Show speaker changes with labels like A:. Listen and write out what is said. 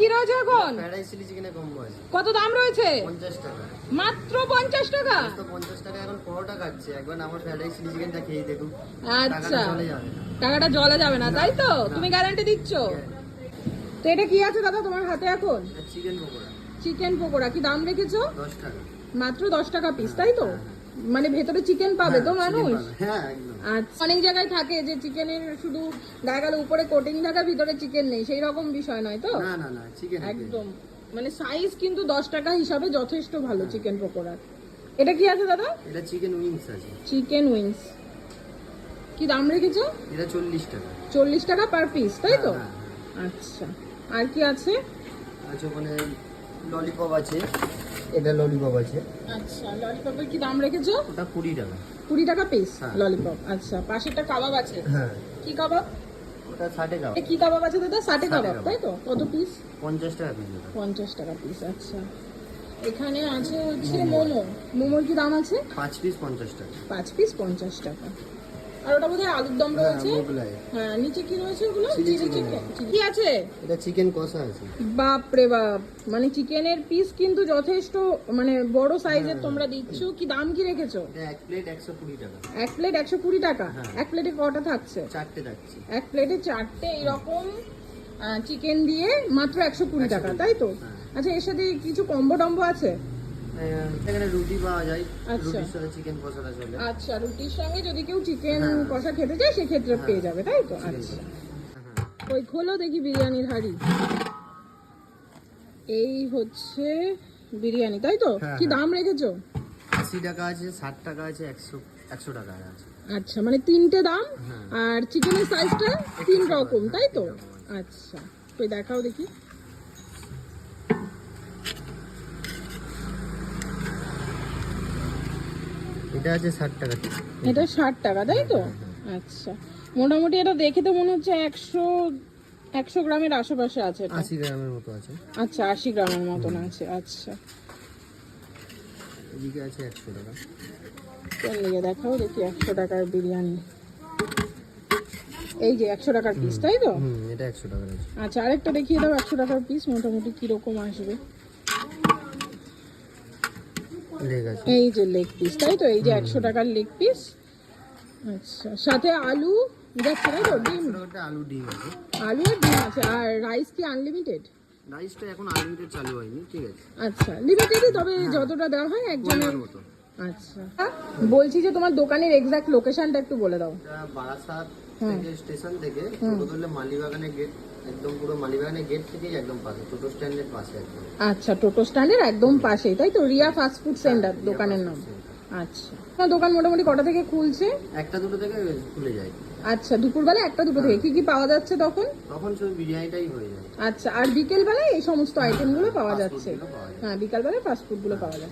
A: কি রয়েছে এখন?
B: ফ্রাইড চিলি চিকেনের কম্বো আছে।
A: কত দাম রয়েছে?
B: 50 টাকা।
A: মাত্র 50 টাকা?
B: তো 50 টাকা এখন পরোটা খাচ্ছে, একবার আমার ফ্রাইড চিলি চিকেনটা খেয়ে দেখুন।
A: আচ্ছা,
B: টাকাটা চলে যাবে না।
A: টাকাটা জলে যাবে না, তাই তো?
B: না।
A: তুমি গ্যারান্টি দিচ্ছ? তো এটা কি আছে দাদা তোমার হাতে এখন?
B: চিকেন পকোড়া।
A: চিকেন পকোড়া। কি দাম রেখেছো?
B: 10 টাকা।
A: মাত্র 10 টাকা পিস, তাই তো? মানে ভেতরে চিকেন পাবে তো মানুষ?
B: হ্যাঁ একদম।
A: আচ্ছা, অনেক জায়গায় থাকে যে চিকেনের শুধু দেখা গেল উপরে কোটিং থাকে, ভিতরে চিকেন নেই, সেই রকম বিষয় নয় তো?
B: না না না, চিকেন
A: একদম। মানে সাইজ কিন্তু 10 টাকা হিসাবে যথেষ্ট ভালো চিকেন পকোড়া। এটা কি আছে দাদা?
B: এটা চিকেন উইংস আছে।
A: Chicken wings. কি দাম রেখেছো?
B: এটা 40 টাকা।
A: 40 টাকা পার পিস, তাই তো?
B: হ্যাঁ,
A: আচ্ছা, আর কি আছে?
B: আচ্ছা, ওখানে ললিপপ আছে। এটা ললিপপ আছে।
A: আচ্ছা, ললিপপের কি দাম রেখেছো?
B: ওটা 20 টাকা।
A: 20 টাকা পিস
B: হ্যাঁ।
A: ললিপপ। আচ্ছা, পাশে একটা কাবাব আছে।
B: হ্যাঁ।
A: কি কাবাব?
B: ওটা 60 টাকা।
A: কি কাবাব আছে দাদা? 60 কাবাব,
B: কাবাব।
A: তাই তো? কত পিস?
B: 50 টাকা পিস।
A: 50 টাকা পিস। আচ্ছা, এখানে আছে হচ্ছে মোমো। মোমোর কি দাম আছে?
B: 5 পিস 50 টাকা।
A: 5 পিস 50 টাকা। আর ওটা বোধহয় আলুর দম রয়েছে।
B: মোগলাই।
A: হ্যাঁ, নিচে কি রয়েছে ওগুলো?
B: Chilli
A: chilli
B: chicken.
A: চিকেন। কি আছে?
B: এটা চিকেন কষা আছে।
A: বাপ রে বাপ, মানে চিকেনের পিস কিন্তু যথেষ্ট মানে বড় সাইজের তোমরা দিচ্ছ। কি দাম কি রেখেছো?
B: এটা এক প্লেট 120 টাকা।
A: এক প্লেট 120 টাকা।
B: হ্যাঁ।
A: এক প্লেটে কটা থাকছে?
B: 4টে থাকছে।
A: এক প্লেটে 4টে এরকম চিকেন দিয়ে মাত্র 120 টাকা,
B: 120
A: তাই তো?
B: হ্যাঁ।
A: আচ্ছা, এর সাথে কিছু কম্বো টম্বো আছে?
B: এখানে রুটি পাওয়া যায়।
A: আচ্ছা।
B: রুটির সাথে চিকেন কষাটা চলে।
A: আচ্ছা, রুটির সঙ্গে যদি কেউ চিকেন
B: হ্যাঁ।
A: কষা খেতে চায় সেক্ষেত্রে
B: হ্যাঁ।
A: পেয়ে যাবে, তাই তো?
B: চিকেন
A: আচ্ছা,
B: কষা।
A: ওই খোলো দেখি বিরিয়ানির হাঁড়ি। এই হচ্ছে বিরিয়ানি, তাই তো?
B: হ্যাঁ,
A: কি
B: হ্যাঁ।
A: দাম রেখেছো?
B: 80 টাকা আছে, 60 টাকা আছে, 100 টাকা আছে।
A: আচ্ছা, মানে তিনটে দাম।
B: হ্যাঁ।
A: আর চিকেনের সাইজটা তিন রকম, তাই তো? আচ্ছা, তো দেখাও দেখি।
B: এটা আছে 60 টাকা।
A: এটা 60 টাকা, তাই তো? আচ্ছা, মোটামুটি এটা দেখে তো মনে হচ্ছে 100 গ্রামের আশেপাশে আছে এটা।
B: 80 গ্রামের মতো আছে।
A: আচ্ছা, 80 গ্রামের মতন আছে। আচ্ছা,
B: এদিকে আছে 100 টাকা।
A: কোন দিকে দেখাও দেখি 100 টাকার বিরিয়ানি। এই যে 100 টাকার পিস, তাই তো?
B: এটা 100 টাকার আছে।
A: আচ্ছা, আরেকটা দেখিয়ে দাও 100 টাকার পিস মোটামুটি কিরকম আসবে।
B: লেগ আছে।
A: এই যে লেগ পিস, তাই তো? এই যে 100 টাকার লেগ পিস। আচ্ছা, সাথে আলু যাচ্ছে, তাই তো? ডিম,
B: 100 টাকাটা আলু ডিম আছে।
A: আলু আর ডিম আছে। আর রাইস কি আনলিমিটেড?
B: রাইসটা এখন আনলিমিটেড চালু হয়নি, ঠিক আছে।
A: আচ্ছা, লিমিটেডই, তবে যতটা দেওয়া হয় একজনের।
B: পরিমাণ মতো।
A: আচ্ছা, বলছি যে তোমার দোকানের এক্সাক্ট লোকেশনটা একটু বলে দাও।
B: এটা বারাসাত থেকে স্টেশন থেকে টোটো ধরলে মালিবাগানের গেট, একদম পুরো মালিবাগানের গেট থেকেই একদম পাশে, টোটো স্ট্যান্ডের পাশে একদম।
A: আচ্ছা, টোটো স্ট্যান্ডের একদম পাশেই, তাই তো? Riya fast food centre
B: Riya
A: দোকানের
B: ফাস্ট
A: নাম।
B: Food centre.
A: আচ্ছা, তোমার দোকান মোটামুটি কটা থেকে খুলছে?
B: একটা দুটো থেকে খুলে যায়।
A: আচ্ছা, দুপুরবেলা একটা দুটো থেকে। কি কি পাওয়া যাচ্ছে তখন?
B: তখন শুধু বিরিয়ানিটাই হয়ে যায়।
A: আচ্ছা, আর বিকেল বেলায় এই সমস্ত আইটেমগুলো পাওয়া
B: ফাস্ট
A: যাচ্ছে?
B: ফুডগুলো পাওয়া যায়।
A: হ্যাঁ, বিকাল বেলায় ফাস্ট ফুড গুলো পাওয়া যায়।